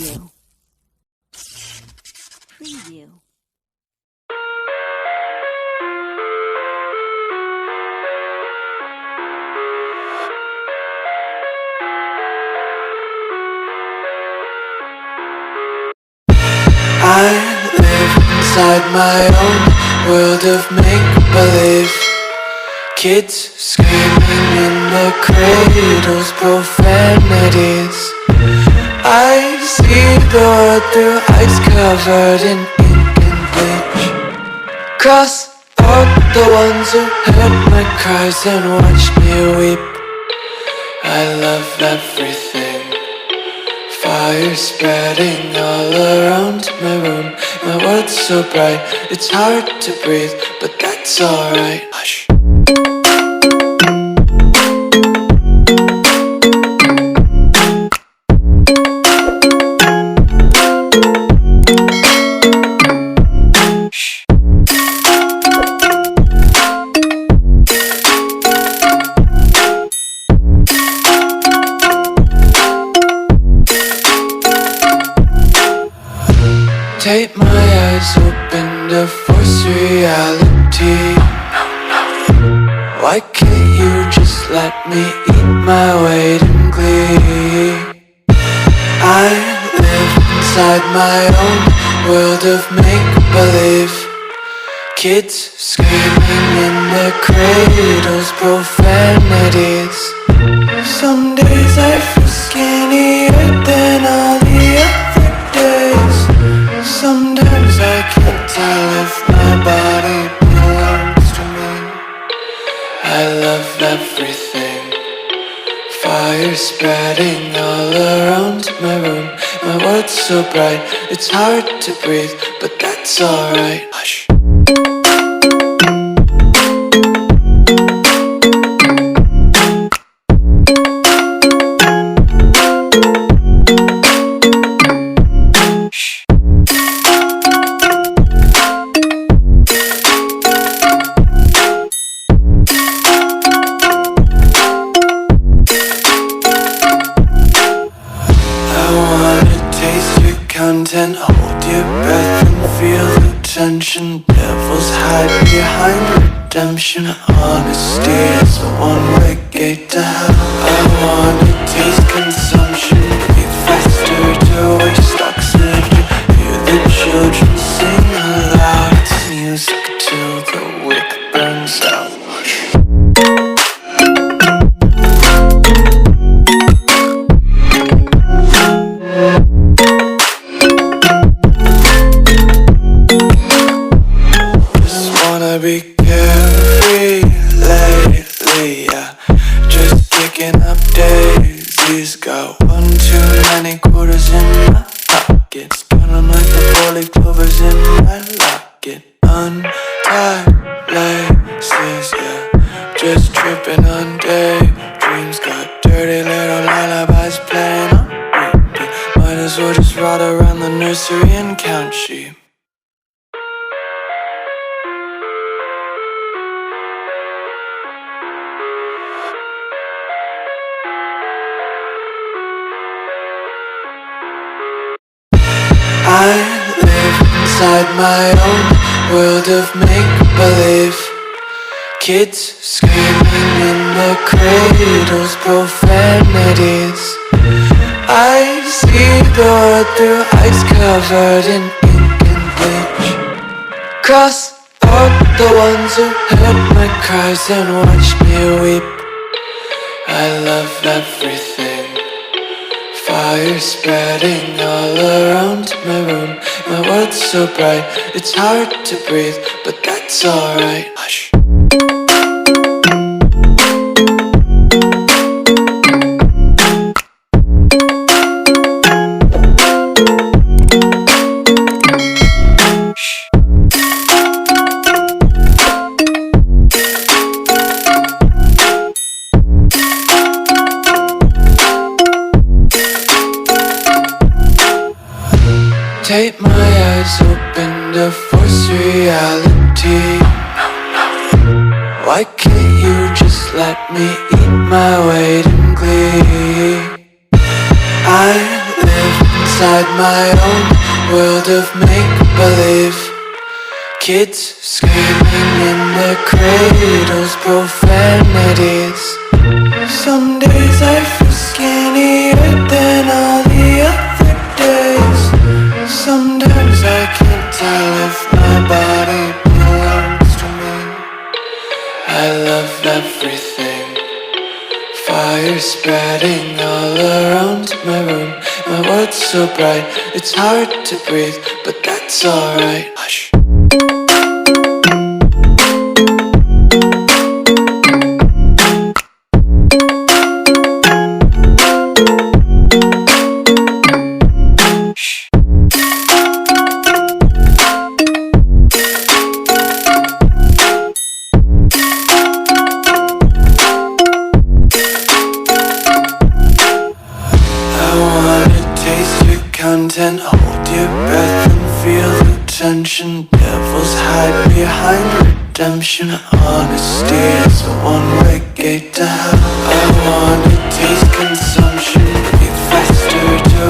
Preview. Preview. I live inside my own world of make-believe. Kids screaming in the cradles, profanities. I see the world through eyes covered in ink and bleach. Cross out the ones who heard my cries and watched me weep. I love everything. Fire spreading all around my room. My world's so bright, it's hard to breathe, but that's alright. Hush. Tape my eyes open to force reality. Why can't you just let me eat my weight in glee? I live inside my own world of make-believe. Kids screaming in their cradles, profanities. Some days I feel skinnier than all the other days. Sometimes I can't tell if my body belongs to me. I love everything. Fire spreading all around my room. My world's so bright, it's hard to breathe, but that's alright. Hush. Content, hold your breath and feel the tension. Devils hide behind redemption. Honesty is a one-way gate to hell. I wanna taste consumption. Breathe faster to waste oxygen. Hear the children sing aloud. It's music till the wick burns out. Be carefree lately, yeah. Just kicking up daisies. Got one too many quarters in my pockets. Counting like the 4-leaf clovers in my locket. Untied laces, yeah. Just tripping on daydreams. Got dirty little lullabies playing on repeat. Might as well just ride around the nursery and count sheep. I live inside my own world of make-believe. Kids screaming in their cradles, profanities. I see the world through eyes covered in ink and bleach. Cross out the ones who heard my cries and watched me weep. I love everything. Fire spreading all around my room. My world's so bright, it's hard to breathe, but that's alright. Hush. Tape my eyes open to force reality. Why can't you just let me eat my weight in glee? I live inside my own world of make-believe. Kids screaming in their cradles, profanities. Some days I feel skinnier than all the other days. Sometimes I can't tell if my body belongs to me. I love everything. Fire spreading all around my room. My world's so bright, it's hard to breathe, but that's alright. Hush. Content, hold your breath and feel the tension. Devils hide behind redemption. Honesty is a one-way gate to hell. I wanna taste consumption, breathe faster to